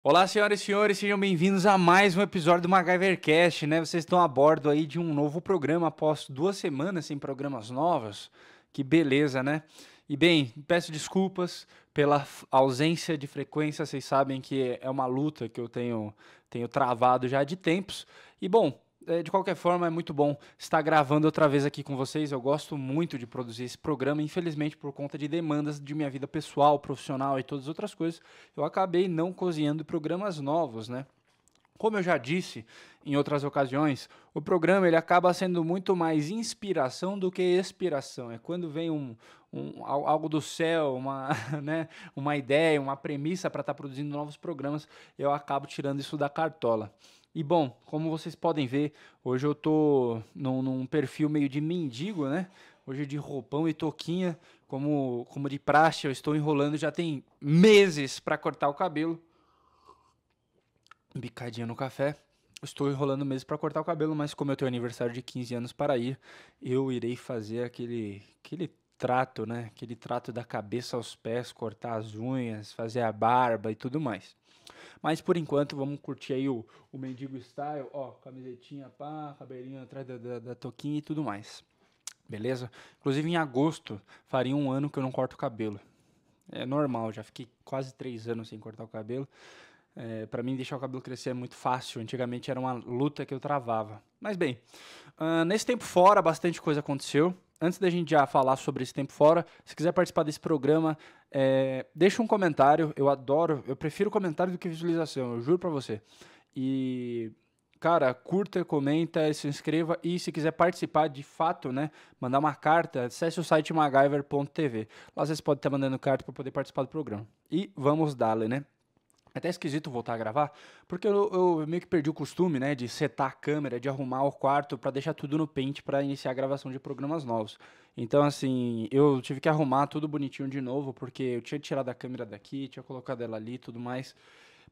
Olá, senhoras e senhores, sejam bem-vindos a mais um episódio do MacGyvercast, né? Vocês estão a bordo aí de um novo programa após 2 semanas sem programas novos. Que beleza, né? E bem, peço desculpas pela ausência de frequência, vocês sabem que é uma luta que eu tenho travado já de tempos. E bom, de qualquer forma, é muito bom estar gravando outra vez aqui com vocês. Eu gosto muito de produzir esse programa, infelizmente, por conta de demandas de minha vida pessoal, profissional e todas as outras coisas, eu acabei não cozinhando programas novos, né? Como eu já disse em outras ocasiões, o programa ele acaba sendo muito mais inspiração do que expiração. É quando vem algo do céu, né, uma ideia, uma premissa para estar produzindo novos programas, eu acabo tirando isso da cartola. E bom, como vocês podem ver, hoje eu tô num perfil meio de mendigo, né? Hoje de roupão e touquinha, como de praxe, eu estou enrolando já tem meses para cortar o cabelo. Bicadinha no café. Estou enrolando mesmo para cortar o cabelo, mas como eu tenho aniversário de 15 anos para ir, eu irei fazer aquele trato, né? Aquele trato da cabeça aos pés, cortar as unhas, fazer a barba e tudo mais. Mas por enquanto, vamos curtir aí o Mendigo Style, ó, camisetinha, pá, cabelinho atrás da touquinha e tudo mais. Beleza? Inclusive em agosto faria um ano que eu não corto o cabelo. É normal, já fiquei quase 3 anos sem cortar o cabelo. Para mim, deixar o cabelo crescer é muito fácil. Antigamente era uma luta que eu travava. Mas bem, nesse tempo fora, bastante coisa aconteceu. Antes da gente já falar sobre esse tempo fora, se quiser participar desse programa, deixa um comentário. Eu prefiro comentário do que visualização, eu juro pra você. E, cara, curta, comenta, se inscreva e se quiser participar de fato, né, mandar uma carta, acesse o site MacGyver.tv. Lá vocês podem estar mandando carta para poder participar do programa. E vamos dar-lhe, né? É até esquisito voltar a gravar, porque eu meio que perdi o costume, né, de setar a câmera, de arrumar o quarto para deixar tudo no Paint para iniciar a gravação de programas novos. Então, assim, eu tive que arrumar tudo bonitinho de novo, porque eu tinha tirado a câmera daqui, tinha colocado ela ali e tudo mais,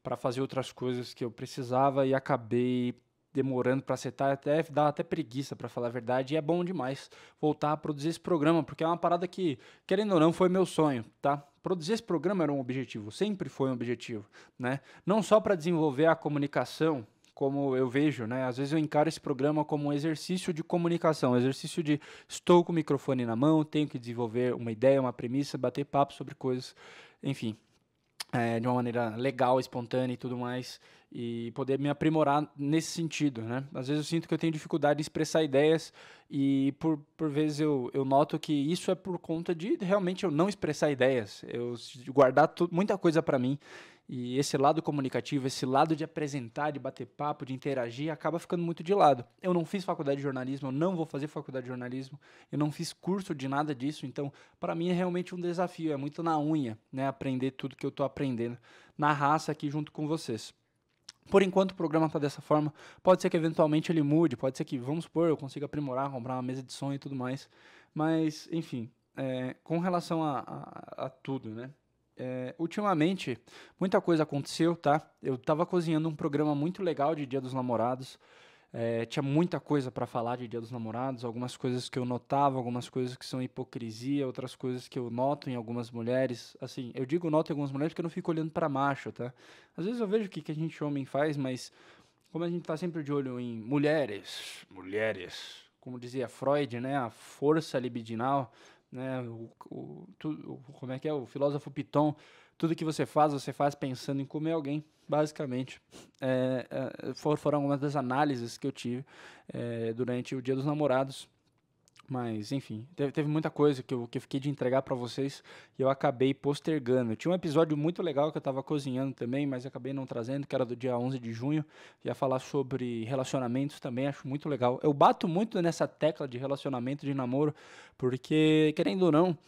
para fazer outras coisas que eu precisava e acabei demorando para setar, até dá até preguiça para falar a verdade, e é bom demais voltar a produzir esse programa, porque é uma parada que, querendo ou não, foi meu sonho, tá? Produzir esse programa era um objetivo, sempre foi um objetivo, né? Não só para desenvolver a comunicação, como eu vejo, né? Às vezes eu encaro esse programa como um exercício de comunicação, um exercício de estou com o microfone na mão, tenho que desenvolver uma ideia, uma premissa, bater papo sobre coisas, enfim, de uma maneira legal, espontânea e tudo mais, e poder me aprimorar nesse sentido, né? Às vezes eu sinto que eu tenho dificuldade em expressar ideias e por vezes eu noto que isso é por conta de realmente eu não expressar ideias, eu guardar muita coisa para mim, e esse lado comunicativo, esse lado de apresentar, de bater papo, de interagir, acaba ficando muito de lado. Eu não fiz faculdade de jornalismo, eu não vou fazer faculdade de jornalismo, eu não fiz curso de nada disso, então para mim é realmente um desafio, é muito na unha, né, aprender tudo que eu tô aprendendo na raça aqui junto com vocês. Por enquanto o programa está dessa forma, pode ser que eventualmente ele mude, pode ser que, vamos supor, eu consiga aprimorar, comprar uma mesa de som e tudo mais, mas, enfim, com relação a tudo, né, ultimamente muita coisa aconteceu, tá? Eu estava cozinhando um programa muito legal de Dia dos Namorados, tinha muita coisa para falar de Dia dos Namorados, algumas coisas que eu notava, algumas coisas que são hipocrisia, outras coisas que eu noto em algumas mulheres. Assim, eu digo noto em algumas mulheres porque eu não fico olhando para macho, tá? Às vezes eu vejo o que, que a gente homem faz, mas como a gente tá sempre de olho em mulheres, como dizia Freud, né? A força libidinal, né? Como é que é? O filósofo Piton, tudo que você faz pensando em comer alguém, basicamente. Foram algumas das análises que eu tive durante o Dia dos Namorados. Mas, enfim, teve muita coisa que eu fiquei de entregar pra vocês e eu acabei postergando. Tinha um episódio muito legal que eu tava cozinhando também, mas acabei não trazendo, que era do dia 11 de junho. Ia falar sobre relacionamentos também, acho muito legal. Eu bato muito nessa tecla de relacionamento, de namoro, porque, querendo ou não,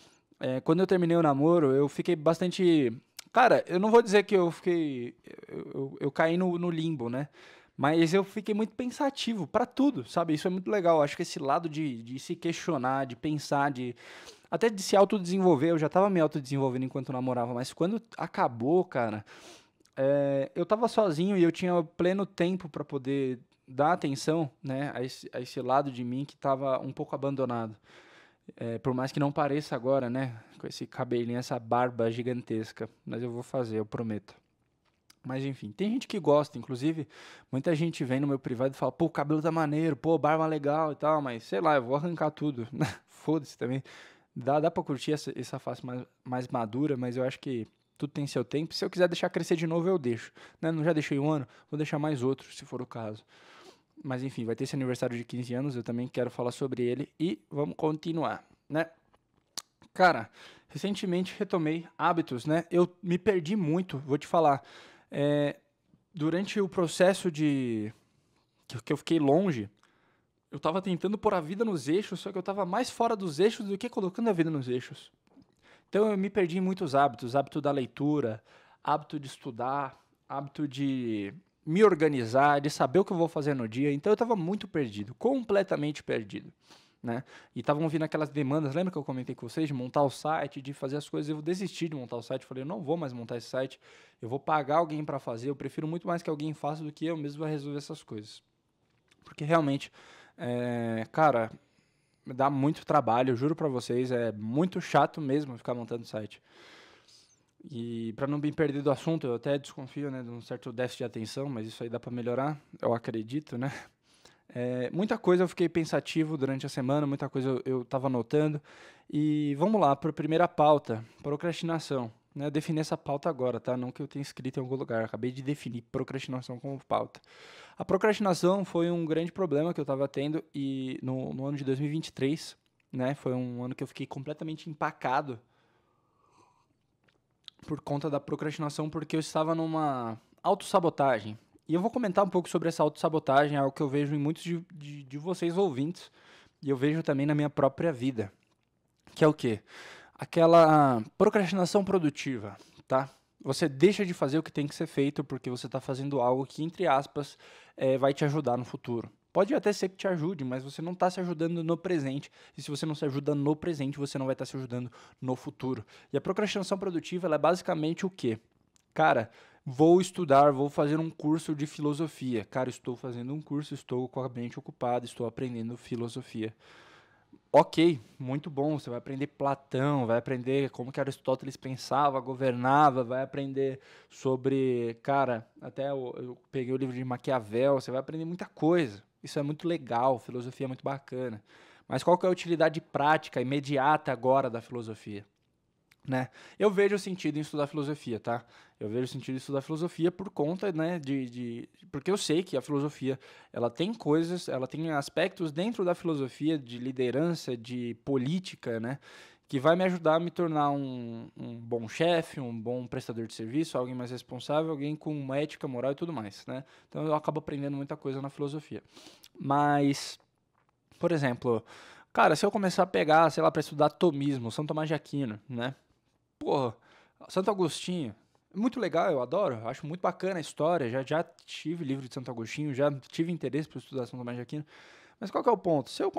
quando eu terminei o namoro, eu fiquei bastante. Cara, eu não vou dizer que eu fiquei. Eu caí no limbo, né? Mas eu fiquei muito pensativo pra tudo, sabe? Isso é muito legal. Acho que esse lado de se questionar, de pensar, até de se autodesenvolver. Eu já tava me autodesenvolvendo enquanto namorava, mas quando acabou, cara, eu tava sozinho e eu tinha pleno tempo pra poder dar atenção, né, a esse lado de mim que tava um pouco abandonado. Por mais que não pareça agora, né? Com esse cabelinho, essa barba gigantesca. Mas eu vou fazer, eu prometo. Mas enfim, tem gente que gosta, inclusive, muita gente vem no meu privado e fala, pô, o cabelo tá maneiro, pô, barba legal e tal, mas sei lá, eu vou arrancar tudo, né? Foda-se também. Dá pra curtir essa face mais madura, mas eu acho que tudo tem seu tempo. Se eu quiser deixar crescer de novo, eu deixo. Né? Não já deixei um ano, vou deixar mais outro, se for o caso. Mas enfim, vai ter esse aniversário de 15 anos, eu também quero falar sobre ele e vamos continuar, né? Cara, recentemente retomei hábitos, né? Eu me perdi muito, vou te falar. É, durante o processo que eu fiquei longe, eu tava tentando pôr a vida nos eixos, só que eu tava mais fora dos eixos do que colocando a vida nos eixos. Então eu me perdi em muitos hábitos, hábito da leitura, hábito de estudar, hábito de me organizar, de saber o que eu vou fazer no dia. Então eu estava muito perdido, completamente perdido, né? E estavam vindo aquelas demandas, lembra que eu comentei com vocês, de montar o site, de fazer as coisas. Eu desisti de montar o site, falei, eu não vou mais montar esse site, eu vou pagar alguém para fazer. Eu prefiro muito mais que alguém faça do que eu mesmo vai resolver essas coisas. Porque realmente, cara, me dá muito trabalho, eu juro pra vocês, é muito chato mesmo ficar montando site. E pra não me perder do assunto, eu até desconfio, né, de um certo déficit de atenção, mas isso aí dá pra melhorar, eu acredito, né? Muita coisa eu fiquei pensativo durante a semana, muita coisa eu tava anotando. E vamos lá para a primeira pauta, procrastinação. Né? Eu defini essa pauta agora, tá? Não que eu tenha escrito em algum lugar, acabei de definir procrastinação como pauta. A procrastinação foi um grande problema que eu estava tendo e no ano de 2023, né? Foi um ano que eu fiquei completamente empacado por conta da procrastinação, porque eu estava numa autossabotagem. E eu vou comentar um pouco sobre essa autossabotagem, algo que eu vejo em muitos de vocês ouvintes, e eu vejo também na minha própria vida. Que é o quê? Aquela procrastinação produtiva, tá? Você deixa de fazer o que tem que ser feito porque você está fazendo algo que, entre aspas, vai te ajudar no futuro. Pode até ser que te ajude, mas você não está se ajudando no presente. E se você não se ajuda no presente, você não vai estar se ajudando no futuro. E a procrastinação produtiva, ela é basicamente o quê? Cara, vou estudar, vou fazer um curso de filosofia. Cara, estou fazendo um curso, estou com a mente ocupada, estou aprendendo filosofia. Ok, muito bom. Você vai aprender Platão, vai aprender como que Aristóteles pensava, governava, vai aprender sobre, cara, até eu peguei o livro de Maquiavel, você vai aprender muita coisa. Isso é muito legal, filosofia é muito bacana. Mas qual que é a utilidade prática, imediata agora da filosofia? Né? Eu vejo sentido em estudar filosofia, tá? Eu vejo sentido em estudar filosofia por conta, né, porque eu sei que a filosofia, ela tem coisas, ela tem aspectos dentro da filosofia de liderança, de política, né, que vai me ajudar a me tornar um bom chefe, um bom prestador de serviço, alguém mais responsável, alguém com uma ética, moral e tudo mais, né? Então eu acabo aprendendo muita coisa na filosofia. Mas, por exemplo, cara, se eu começar a pegar, sei lá, para estudar tomismo, São Tomás de Aquino, né? Pô, Santo Agostinho, muito legal, eu adoro, acho muito bacana a história, já tive livro de Santo Agostinho, já tive interesse por estudar São Tomás de Aquino, mas qual que é o ponto? Se eu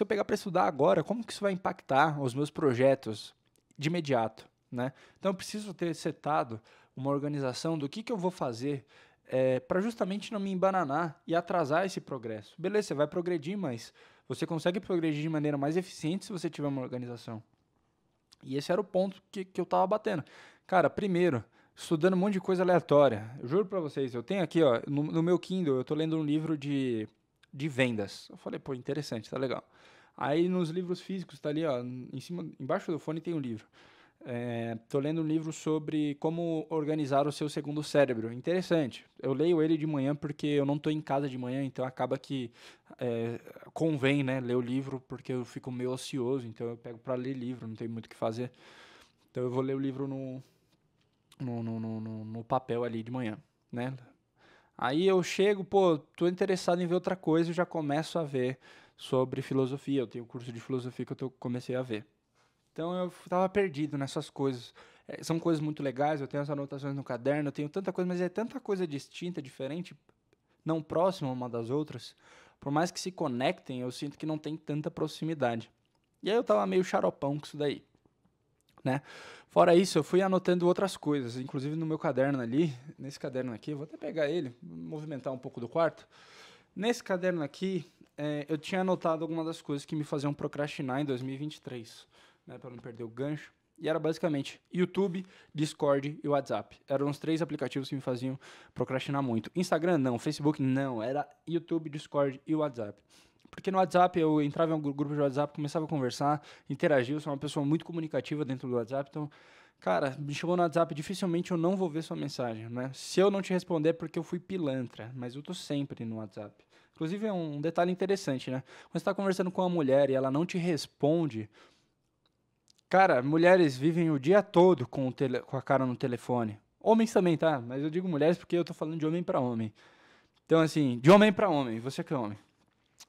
pegar para estudar agora, como que isso vai impactar os meus projetos de imediato, né? Então eu preciso ter setado uma organização do que eu vou fazer para justamente não me embananar e atrasar esse progresso. Beleza, você vai progredir, mas você consegue progredir de maneira mais eficiente se você tiver uma organização. E esse era o ponto que eu tava batendo. Cara, primeiro, estudando um monte de coisa aleatória. Eu juro pra vocês, eu tenho aqui, ó, no meu Kindle, eu tô lendo um livro de vendas. Eu falei, pô, interessante, tá legal. Aí nos livros físicos, tá ali, ó, em cima, embaixo do fone tem um livro. Tô lendo um livro sobre como organizar o seu segundo cérebro. Interessante. Eu leio ele de manhã porque eu não estou em casa de manhã, então acaba que é, convém, né, ler o livro porque eu fico meio ocioso, então eu pego para ler livro, não tenho muito o que fazer. Então eu vou ler o livro no papel ali de manhã, né? Aí eu chego, pô, tô interessado em ver outra coisa e já começo a ver sobre filosofia. Eu tenho um curso de filosofia que comecei a ver. Então eu tava perdido nessas coisas. São coisas muito legais, eu tenho as anotações no caderno, eu tenho tanta coisa, mas é tanta coisa distinta, diferente, não próxima uma das outras. Por mais que se conectem, eu sinto que não tem tanta proximidade. E aí eu tava meio xaropão com isso daí, né? Fora isso, eu fui anotando outras coisas, inclusive no meu caderno ali, nesse caderno aqui, eu vou até pegar ele, movimentar um pouco do quarto. Nesse caderno aqui, eu tinha anotado algumas das coisas que me faziam procrastinar em 2023, né, para não perder o gancho. E era basicamente YouTube, Discord e WhatsApp. Eram os 3 aplicativos que me faziam procrastinar muito. Instagram não, Facebook não, era YouTube, Discord e WhatsApp. Porque no WhatsApp eu entrava em um grupo de WhatsApp, começava a conversar, interagir, eu sou uma pessoa muito comunicativa dentro do WhatsApp, então, cara, me chamou no WhatsApp, dificilmente eu não vou ver sua mensagem, né? Se eu não te responder é porque eu fui pilantra, mas eu tô sempre no WhatsApp. Inclusive é um detalhe interessante, né? Quando você tá conversando com uma mulher e ela não te responde, cara, mulheres vivem o dia todo com, com a cara no telefone. Homens também, tá? Mas eu digo mulheres porque eu tô falando de homem pra homem. Então, assim, de homem pra homem, você que é homem.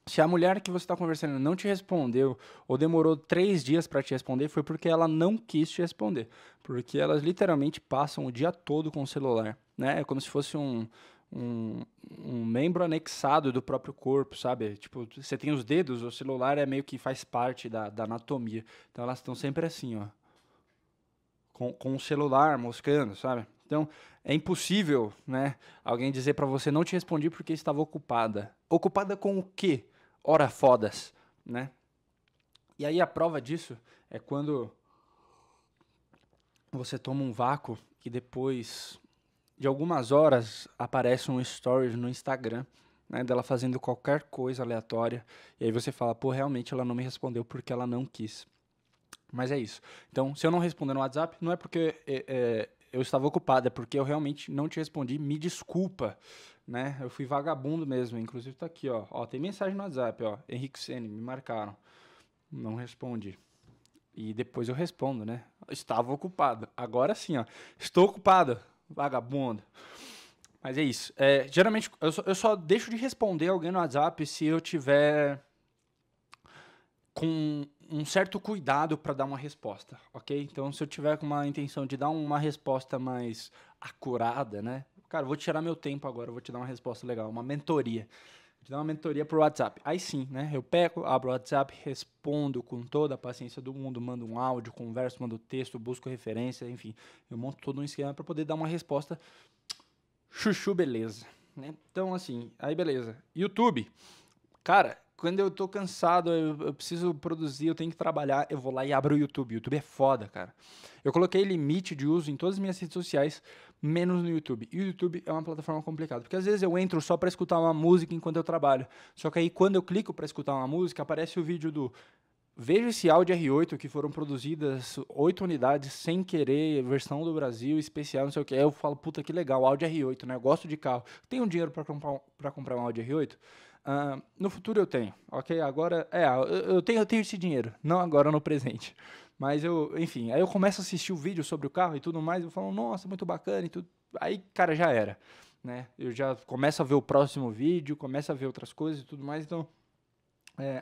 Se a mulher que você está conversando não te respondeu ou demorou 3 dias para te responder, foi porque ela não quis te responder. Porque elas literalmente passam o dia todo com o celular, né? É como se fosse um, um membro anexado do próprio corpo, sabe? Tipo, você tem os dedos, o celular é meio que faz parte da anatomia. Então elas estão sempre assim, ó, com o celular moscando, sabe? Então, é impossível, né, alguém dizer pra você não te respondi porque estava ocupada. Ocupada com o quê? Ora fodas, né? E aí a prova disso é quando você toma um vácuo e depois de algumas horas aparece um stories no Instagram, né, dela fazendo qualquer coisa aleatória, e aí você fala, pô, realmente ela não me respondeu porque ela não quis. Mas é isso. Então, se eu não responder no WhatsApp, não é porque eu estava ocupado, é porque eu realmente não te respondi. Me desculpa, né? Eu fui vagabundo mesmo. Inclusive tá aqui, ó. Ó, tem mensagem no WhatsApp, ó. Henrique Sene, me marcaram. Não respondi. E depois eu respondo, né? Estava ocupado. Agora sim, ó. Estou ocupado, vagabundo. Mas é isso. Geralmente, eu só deixo de responder alguém no WhatsApp se eu tiver com um certo cuidado para dar uma resposta, ok? Então, se eu tiver com uma intenção de dar uma resposta mais acurada, né? Cara, vou tirar meu tempo agora, vou te dar uma resposta legal, uma mentoria. Vou te dar uma mentoria por WhatsApp. Aí sim, né? Eu pego, abro o WhatsApp, respondo com toda a paciência do mundo, mando um áudio, converso, mando texto, busco referência, enfim. Eu monto todo um esquema para poder dar uma resposta chuchu, beleza. Né? Então, assim, aí beleza. YouTube. Cara, quando eu tô cansado, eu preciso produzir, eu tenho que trabalhar, eu vou lá e abro o YouTube. O YouTube é foda, cara. Eu coloquei limite de uso em todas as minhas redes sociais, menos no YouTube. E o YouTube é uma plataforma complicada, porque às vezes eu entro só pra escutar uma música enquanto eu trabalho. Só que aí quando eu clico pra escutar uma música, aparece o vídeo do veja esse Audi R8 que foram produzidas 8 unidades sem querer, versão do Brasil, especial, não sei o que. Aí eu falo, puta que legal, Audi R8, né? Eu gosto de carro. Tenho dinheiro pra comprar um Audi R8? No futuro eu tenho, ok? Agora, eu tenho esse dinheiro, não agora no presente. Mas enfim, aí eu começo a assistir o vídeo sobre o carro e tudo mais, eu falo, nossa, muito bacana e tudo. Aí, cara, já era, né? Eu já começo a ver o próximo vídeo, começo a ver outras coisas e tudo mais, então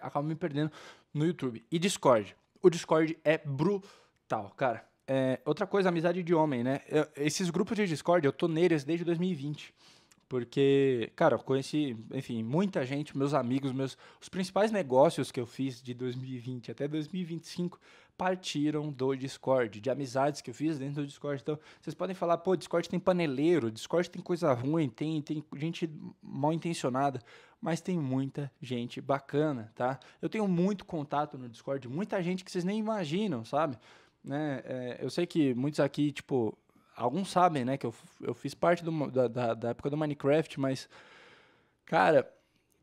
acabo me perdendo no YouTube. E Discord. O Discord é brutal, cara. Outra coisa, amizade de homem, né? Esses grupos de Discord, eu tô neles desde 2020. Porque, cara, eu conheci, enfim, muita gente, meus amigos, os principais negócios que eu fiz de 2020 até 2025 partiram do Discord, de amizades que eu fiz dentro do Discord. Então, vocês podem falar, pô, Discord tem paneleiro, Discord tem coisa ruim, tem gente mal intencionada, mas tem muita gente bacana, tá? Eu tenho muito contato no Discord, muita gente que vocês nem imaginam, sabe? Né? Eu sei que muitos aqui, tipo, alguns sabem, né, que eu fiz parte da época do Minecraft, mas, cara,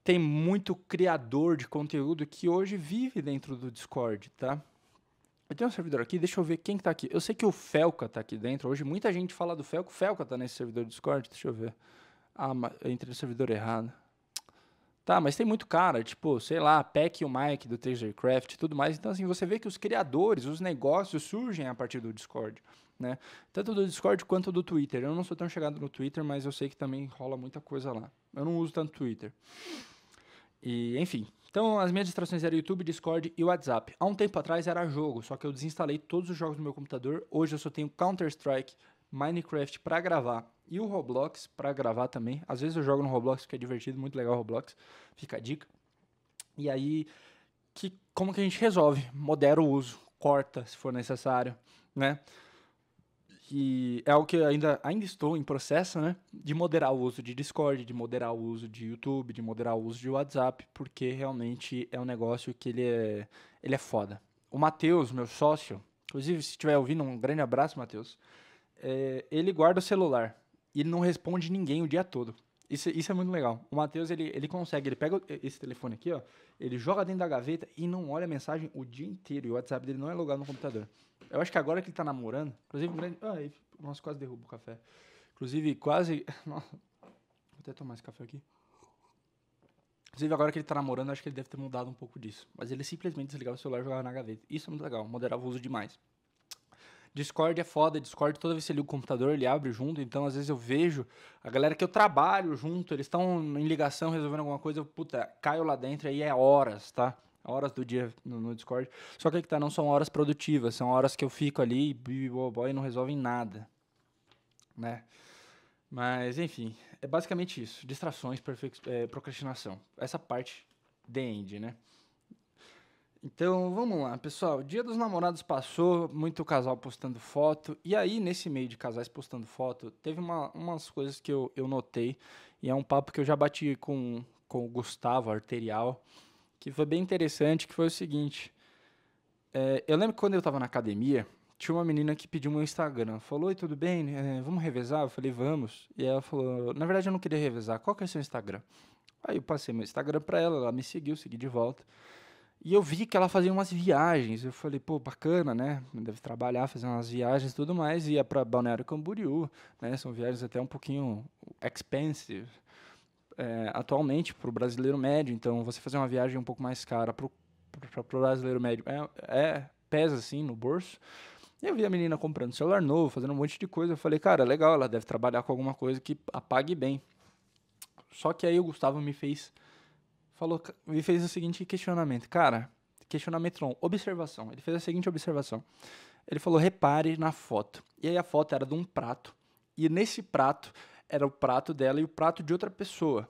tem muito criador de conteúdo que hoje vive dentro do Discord, tá? Eu tenho um servidor aqui, deixa eu ver quem que tá aqui. Eu sei que o Felca tá aqui dentro. Hoje muita gente fala do Felca. O Felca tá nesse servidor do Discord, deixa eu ver. Ah, mas eu entrei no servidor errado. Tá, mas tem muito cara, tipo, sei lá, Peck e o Mike do Tasercraft e tudo mais. Então, assim, você vê que os criadores, os negócios surgem a partir do Discord, né? Tanto do Discord quanto do Twitter. Eu não sou tão chegado no Twitter, mas eu sei que também rola muita coisa lá. Eu não uso tanto Twitter. E, enfim. Então, as minhas distrações eram YouTube, Discord e WhatsApp. Há um tempo atrás era jogo, só que eu desinstalei todos os jogos do meu computador. Hoje eu só tenho Counter-Strike, Minecraft pra gravar e o Roblox pra gravar também. Às vezes eu jogo no Roblox porque é divertido, muito legal o Roblox. Fica a dica. E aí, como que a gente resolve? Modera o uso, corta se for necessário, né? E é algo que ainda estou em processo, né? De moderar o uso de Discord, de moderar o uso de YouTube, de moderar o uso de WhatsApp, porque realmente é um negócio que ele é foda. O Matheus, meu sócio, inclusive, se estiver ouvindo, um grande abraço, Matheus. Ele guarda o celular e ele não responde ninguém o dia todo. Isso é muito legal. O Matheus, ele consegue, ele pega esse telefone aqui, ó, ele joga dentro da gaveta e não olha a mensagem o dia inteiro. E o WhatsApp dele não é logado no computador. Eu acho que agora que ele tá namorando, inclusive, nossa, quase derrubo o café. Inclusive, quase. Nossa, vou até tomar esse café aqui. Inclusive, agora que ele tá namorando, acho que ele deve ter mudado um pouco disso. Mas ele simplesmente desligava o celular e jogava na gaveta. Isso é muito legal, moderava o uso demais. Discord é foda, Discord toda vez que você liga o computador, ele abre junto, então às vezes eu vejo a galera que eu trabalho junto, eles estão em ligação resolvendo alguma coisa, puta, caio lá dentro aí é horas, tá? Horas do dia no Discord. Só que aí que tá, não são horas produtivas, são horas que eu fico ali e não resolvem nada, né? Mas, enfim, é basicamente isso. Distrações, procrastinação. Essa parte the end, né? Então, vamos lá, pessoal. Dia dos Namorados passou, muito casal postando foto. E aí, nesse meio de casais postando foto, teve umas coisas que eu notei. E é um papo que eu já bati com o Gustavo Arterial, que foi bem interessante, que foi o seguinte. Eu lembro que quando eu tava na academia, tinha uma menina que pediu meu Instagram. Falou, oi, tudo bem? Vamos revezar? Eu falei, vamos. E ela falou, na verdade eu não queria revezar. Qual que é o seu Instagram? Aí eu passei meu Instagram pra ela me seguiu, segui de volta. E eu vi que ela fazia umas viagens. Eu falei, pô, bacana, né? Deve trabalhar, fazer umas viagens e tudo mais. Ia pra Balneário Camboriú, né? São viagens até um pouquinho expensive. Atualmente, pro brasileiro médio. Então, você fazer uma viagem um pouco mais cara pro brasileiro médio pesa, assim, no bolso. E eu vi a menina comprando celular novo, fazendo um monte de coisa. Eu falei, cara, legal, ela deve trabalhar com alguma coisa que apague bem. Só que aí o Gustavo me fez o seguinte questionamento. Cara, questionamento não, observação. Ele fez a seguinte observação. Ele falou, repare na foto. E aí a foto era de um prato. E nesse prato era o prato dela e o prato de outra pessoa.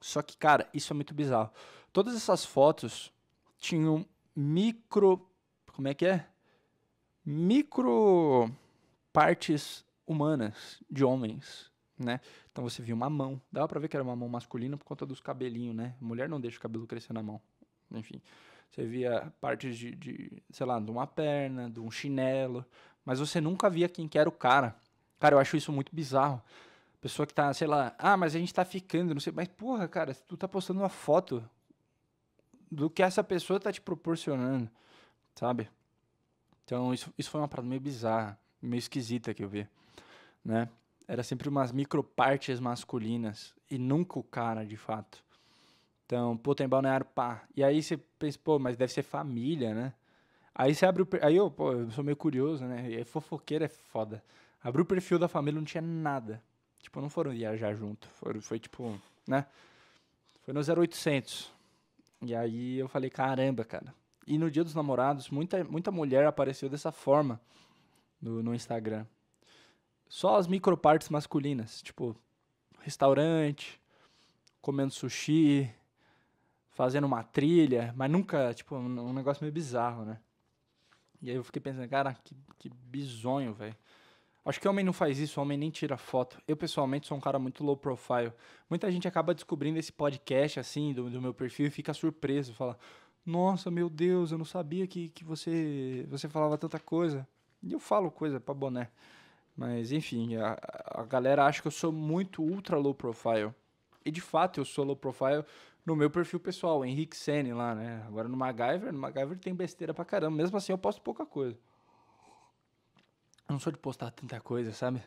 Só que, cara, isso é muito bizarro. Todas essas fotos tinham micro... Como é que é? Micro partes humanas de homens, né? Então você via uma mão, dava pra ver que era uma mão masculina por conta dos cabelinhos, né? Mulher não deixa o cabelo crescer na mão, enfim. Você via partes sei lá, de uma perna, de um chinelo, mas você nunca via quem que era o cara. Cara, eu acho isso muito bizarro. Pessoa que tá, sei lá, mas a gente tá ficando, não sei, mas porra, cara, se tu tá postando uma foto do que essa pessoa tá te proporcionando, sabe? Então isso foi uma parada meio bizarra, meio esquisita que eu vi, né? Era sempre umas micropartes masculinas e nunca o cara, de fato. Então, pô, tem balneário, pá. E aí você pensa, pô, mas deve ser família, né? Aí você abre aí eu sou meio curioso, né? E fofoqueiro é foda. Abri o perfil da família, não tinha nada. Tipo, não foram viajar junto. Foi tipo, né? Foi no 0800. E aí eu falei, caramba, cara. E no Dia dos Namorados, muita mulher apareceu dessa forma no Instagram. Só as micropartes masculinas, tipo, restaurante, comendo sushi, fazendo uma trilha, mas nunca, tipo, um negócio meio bizarro, né? E aí eu fiquei pensando, cara, que bizonho, velho. Acho que homem não faz isso, homem nem tira foto. Eu, pessoalmente, sou um cara muito low profile. Muita gente acaba descobrindo esse podcast, assim, do meu perfil e fica surpreso. Fala, nossa, meu Deus, eu não sabia que você falava tanta coisa. E eu falo coisa pra boné. Mas, enfim, a galera acha que eu sou muito ultra low profile. E, de fato, eu sou low profile no meu perfil pessoal, Henrique Sene lá, né? Agora no MacGyver tem besteira pra caramba. Mesmo assim, eu posto pouca coisa. Eu não sou de postar tanta coisa, sabe?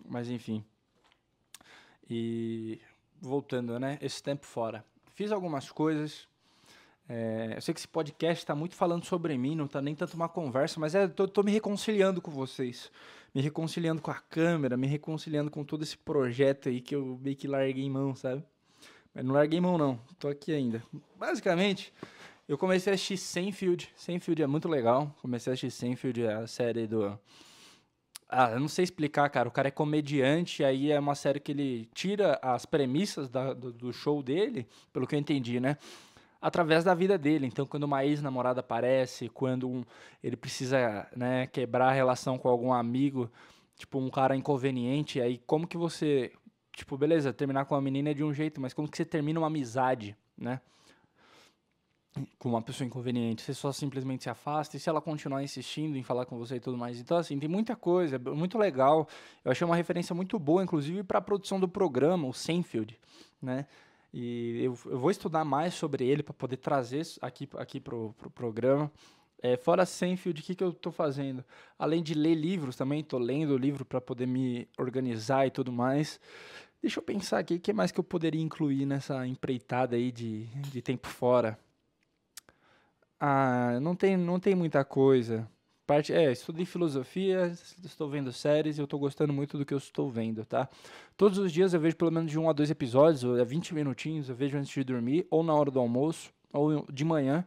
Mas, enfim. E voltando, né? Esse tempo fora. Fiz algumas coisas. Eu sei que esse podcast está muito falando sobre mim, não tá nem tanto uma conversa, mas tô me reconciliando com vocês. Me reconciliando com a câmera, me reconciliando com todo esse projeto aí que eu meio que larguei mão, sabe? Mas não larguei mão, não. Tô aqui ainda. Basicamente, eu comecei a assistir Seinfeld. Seinfeld é muito legal. Comecei a assistir Seinfeld, a série do... eu não sei explicar, cara. O cara é comediante, aí é uma série que ele tira as premissas do show dele, pelo que eu entendi, né? Através da vida dele. Então, quando uma ex-namorada aparece, quando ele precisa, né, quebrar a relação com algum amigo, tipo, um cara inconveniente, aí como que você... Tipo, beleza, terminar com uma menina é de um jeito, mas como que você termina uma amizade, né? com uma pessoa inconveniente, você só simplesmente se afasta, e se ela continuar insistindo em falar com você e tudo mais. Então, assim, tem muita coisa, muito legal. Eu achei uma referência muito boa, inclusive, para a produção do programa, o Seinfeld, né? E eu vou estudar mais sobre ele para poder trazer aqui pro programa. Fora Seinfeld, o que eu estou fazendo? Além de ler livros também, estou lendo livro para poder me organizar e tudo mais. Deixa eu pensar aqui, o que mais que eu poderia incluir nessa empreitada aí de tempo fora? Ah, não tem muita coisa. Estudei filosofia, estou vendo séries e eu estou gostando muito do que eu estou vendo, tá? Todos os dias eu vejo pelo menos de 1 a 2 episódios, ou 20 minutinhos, eu vejo antes de dormir, ou na hora do almoço, ou de manhã.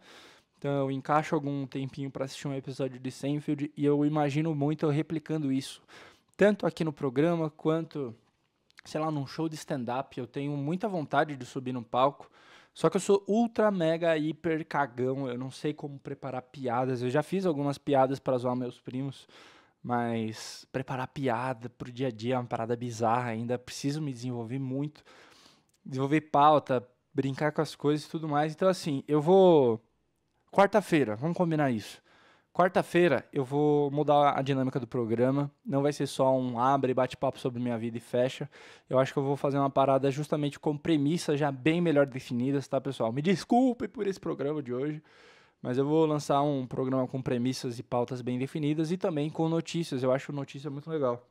Então eu encaixo algum tempinho para assistir um episódio de Seinfeld e eu imagino muito eu replicando isso, tanto aqui no programa quanto, sei lá, num show de stand-up. Eu tenho muita vontade de subir no palco, só que eu sou ultra, mega, hiper cagão. Eu não sei como preparar piadas. Eu já fiz algumas piadas para zoar meus primos, mas preparar piada pro dia a dia é uma parada bizarra ainda. Preciso me desenvolver muito, desenvolver pauta, brincar com as coisas e tudo mais. Então, assim, eu vou. Quarta-feira, vamos combinar isso. Quarta-feira eu vou mudar a dinâmica do programa. Não vai ser só um abre e bate-papo sobre minha vida e fecha. Eu acho que eu vou fazer uma parada justamente com premissas já bem melhor definidas, tá, pessoal? Me desculpe por esse programa de hoje, mas eu vou lançar um programa com premissas e pautas bem definidas e também com notícias. Eu acho notícia muito legal.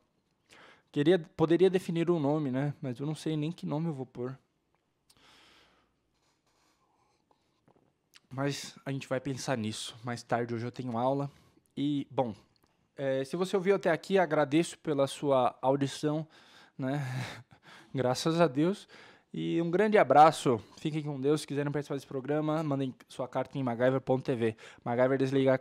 Poderia definir um nome, né? Mas eu não sei nem que nome eu vou pôr. Mas a gente vai pensar nisso. Mais tarde hoje eu tenho aula. E, bom, se você ouviu até aqui, agradeço pela sua audição, né? Graças a Deus. E um grande abraço. Fiquem com Deus. Se quiserem participar desse programa, mandem sua carta em MacGyver.tv. MacGyver desliga.